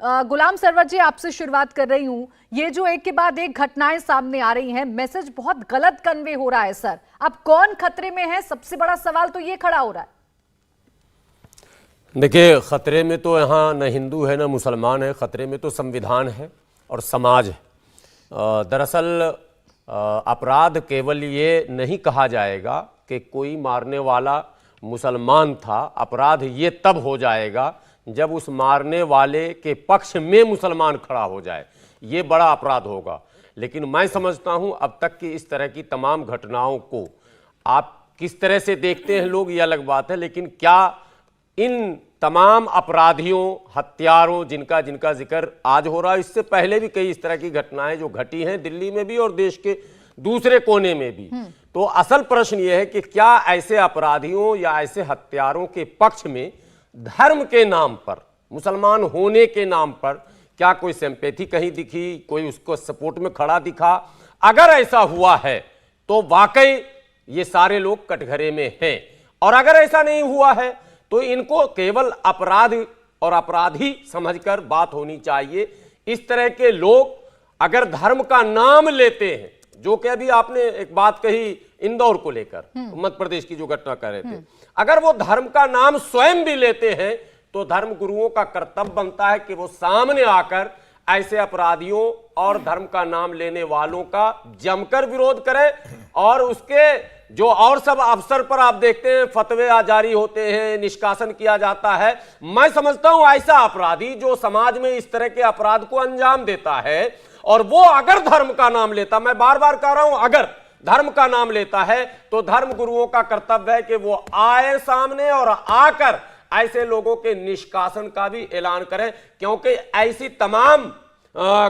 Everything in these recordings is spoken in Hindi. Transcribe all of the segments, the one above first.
गुलाम सरवर जी, आपसे शुरुआत कर रही हूं। ये जो एक के बाद एक घटनाएं सामने आ रही हैं, मैसेज बहुत गलत कन्वे हो रहा है सर। अब कौन खतरे में है, सबसे बड़ा सवाल तो ये खड़ा हो रहा है। देखिए, खतरे में तो यहाँ न हिंदू है न मुसलमान है, खतरे में तो संविधान है और समाज है। दरअसल अपराध केवल ये नहीं कहा जाएगा कि कोई मारने वाला मुसलमान था। अपराध ये तब हो जाएगा जब उस मारने वाले के पक्ष में मुसलमान खड़ा हो जाए, ये बड़ा अपराध होगा। लेकिन मैं समझता हूं अब तक की इस तरह की तमाम घटनाओं को आप किस तरह से देखते हैं लोग, ये अलग बात है, लेकिन क्या इन तमाम अपराधियों, हत्यारों जिनका जिक्र आज हो रहा है, इससे पहले भी कई इस तरह की घटनाएं जो घटी हैं दिल्ली में भी और देश के दूसरे कोने में भी। तो असल प्रश्न यह है कि क्या ऐसे अपराधियों या ऐसे हत्यारों के पक्ष में धर्म के नाम पर, मुसलमान होने के नाम पर क्या कोई सिंपैथी कहीं दिखी, कोई उसको सपोर्ट में खड़ा दिखा? अगर ऐसा हुआ है तो वाकई ये सारे लोग कटघरे में हैं, और अगर ऐसा नहीं हुआ है तो इनको केवल अपराध और अपराधी समझकर बात होनी चाहिए। इस तरह के लोग अगर धर्म का नाम लेते हैं, जो कि अभी आपने एक बात कही इंदौर को लेकर, मध्य प्रदेश की जो घटना कर रहे थे, अगर वो धर्म का नाम स्वयं भी लेते हैं तो धर्म गुरुओं का कर्तव्य बनता है कि वो सामने आकर ऐसे अपराधियों और धर्म का नाम लेने वालों का जमकर विरोध करें। और उसके जो और सब अवसर पर आप देखते हैं फतवे जारी होते हैं, निष्कासन किया जाता है। मैं समझता हूं ऐसा अपराधी जो समाज में इस तरह के अपराध को अंजाम देता है और वो अगर धर्म का नाम लेता, मैं बार बार कह रहा हूं, अगर धर्म का नाम लेता है तो धर्म गुरुओं का कर्तव्य है कि वो आए सामने और आकर ऐसे लोगों के निष्कासन का भी ऐलान करें, क्योंकि ऐसी तमाम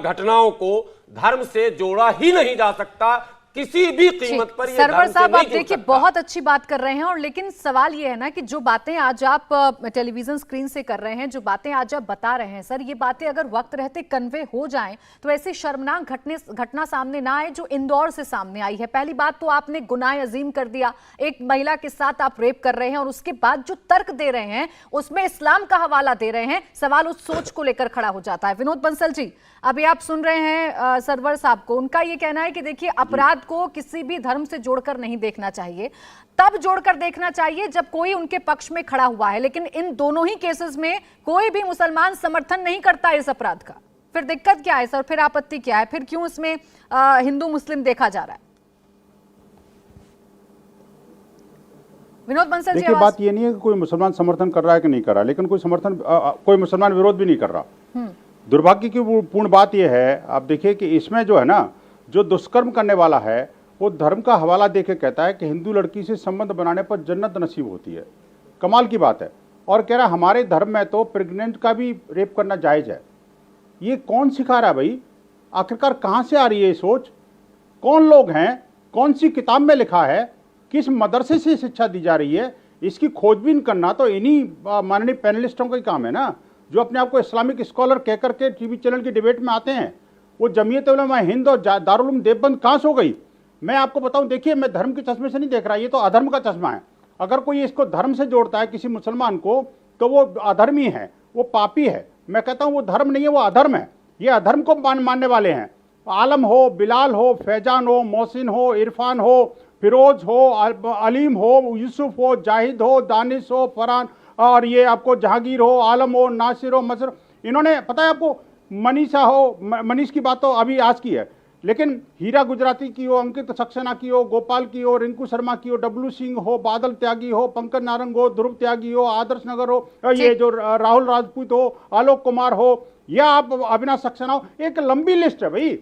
घटनाओं को धर्म से जोड़ा ही नहीं जा सकता किसी भी कीमत पर। ये सरवर साहब, आप देखिए बहुत अच्छी बात कर रहे हैं, और लेकिन सवाल ये है ना कि जो बातें आज आप टेलीविजन स्क्रीन से कर रहे हैं, जो बातें आज आप बता रहे हैं सर, ये बातें अगर वक्त रहते कन्वे हो जाएं तो ऐसी शर्मनाक घटना सामने ना आए जो इंदौर से सामने आई है। पहली बात तो आपने गुनाह अजीम कर दिया, एक महिला के साथ आप रेप कर रहे हैं, और उसके बाद जो तर्क दे रहे हैं उसमें इस्लाम का हवाला दे रहे हैं। सवाल उस सोच को लेकर खड़ा हो जाता है। विनोद बंसल जी, अभी आप सुन रहे हैं सरवर साहब को, उनका ये कहना है कि देखिए अपराध को किसी भी धर्म से जोड़कर नहीं देखना चाहिए, तब जोड़कर देखना चाहिए जब कोई उनके पक्ष में खड़ा हुआ है। लेकिन इन दोनों ही केसेस में कोई भी मुसलमान समर्थन नहीं करता इस अपराध का। फिर दिक्कत क्या है सर, फिर आपत्ति क्या है, फिर क्यों इसमें हिंदू मुस्लिम देखा जा रहा है? विनोद बंसल जी, देखिए बात ये नहीं है कि कोई मुसलमान समर्थन कर रहा है कि नहीं कर रहा, लेकिन कोई मुसलमान विरोध भी नहीं कर रहा। दुर्भाग्य की पूर्ण बात यह है, आप देखिए कि इसमें जो है ना, जो दुष्कर्म करने वाला है वो धर्म का हवाला देके कहता है कि हिंदू लड़की से संबंध बनाने पर जन्नत नसीब होती है। कमाल की बात है। और कह रहा हमारे धर्म में तो प्रेग्नेंट का भी रेप करना जायज़ है। ये कौन सिखा रहा है भाई? आखिरकार कहाँ से आ रही है ये सोच? कौन लोग हैं? कौन सी किताब में लिखा है? किस मदरसे से शिक्षा दी जा रही है? इसकी खोजबीन करना तो इन्हीं माननीय पैनलिस्टों का ही काम है ना, जो अपने आप को इस्लामिक स्कॉलर कह करके टीवी चैनल की डिबेट में आते हैं। वो जमीयत उलमा हिंद और दारुल उलूम देवबंद कहाँ से हो गई? मैं आपको बताऊं, देखिए मैं धर्म के चश्मे से नहीं देख रहा, ये तो अधर्म का चश्मा है। अगर कोई इसको धर्म से जोड़ता है किसी मुसलमान को तो वो अधर्मी है, वो पापी है। मैं कहता हूं वो धर्म नहीं है, वो अधर्म है। ये अधर्म को मानने वाले हैं। आलम हो, बिलाल हो, फैजान हो, मोहसिन हो, इरफान हो, फिरोज हो, अलीम हो, यूसुफ हो, जाहिद हो, दानिश हो, फरहान, और ये आपको जहांगीर हो, आलम हो, नासिर हो, मसर, इन्होंने पता है आपको, मनीषा हो, मनीष की बात तो अभी आज की है, लेकिन हीरा गुजराती की हो, अंकित सक्सेना की हो, गोपाल की हो, रिंकू शर्मा की हो, डब्लू सिंह हो, बादल त्यागी हो, पंकज नारंग हो, ध्रुव त्यागी हो, आदर्श नगर हो, ये जो राहुल राजपूत हो, आलोक कुमार हो, या आप अविनाश सक्सेना हो, एक लंबी लिस्ट है भाई।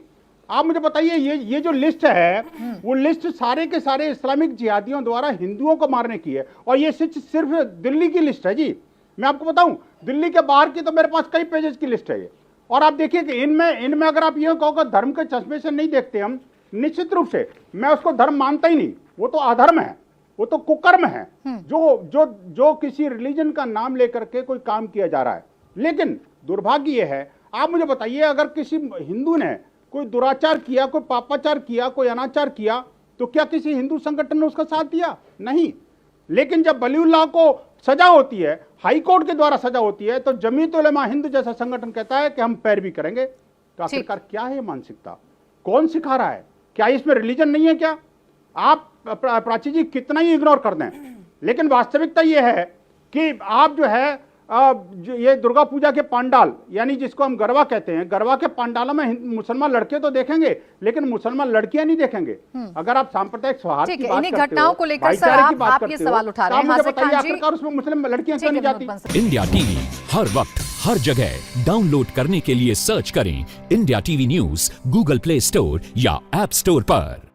आप मुझे बताइए, ये जो लिस्ट है वो लिस्ट सारे के सारे इस्लामिक जिहादियों द्वारा हिंदुओं को मारने की है, और ये सिर्फ दिल्ली की लिस्ट है जी। मैं आपको बताऊं, दिल्ली के बाहर की तो मेरे पास कई पेजेस की लिस्ट है ये। और आप देखिए कि इनमें अगर आप ये कहो धर्म के चश्मे से नहीं देखते हम, निश्चित रूप से मैं उसको धर्म मानता ही नहीं। वो तो अधर्म है, वो तो कुकर्म है जो किसी रिलीजन का नाम लेकर के कोई काम किया जा रहा है। लेकिन दुर्भाग्य ये है, आप मुझे बताइए, अगर किसी हिंदू ने कोई दुराचार किया, कोई पापाचार किया, कोई अनाचार किया, तो क्या किसी हिंदू संगठन ने उसका साथ दिया? नहीं। लेकिन जब वलीउल्लाह को सजा होती है, हाई कोर्ट के द्वारा सजा होती है, तो जमीयत उलेमा हिंद जैसा संगठन कहता है कि हम पैरवी करेंगे। तो आखिरकार क्या है ये मानसिकता? कौन सिखा रहा है? क्या इसमें रिलीजन नहीं है क्या? आप प्राची जी कितना ही इग्नोर कर दें, लेकिन वास्तविकता ये है कि आप जो है ये दुर्गा पूजा के पंडाल, यानी जिसको हम गरबा कहते हैं, गरबा के पंडालों में मुसलमान लड़के तो देखेंगे, लेकिन मुसलमान लड़कियां नहीं देखेंगे। अगर आप सांप्रदायिक सौहार्द की बात करते हो, घटनाओं को लेकर सर आप ये सवाल उठा रहे हैं, मुझे बताइए आखिरकार उसमें मुस्लिम लड़कियां क्यों नहीं जाती? इंडिया टीवी हर वक्त हर जगह डाउनलोड करने के लिए सर्च करें India TV news Google play store या ऐप स्टोर पर।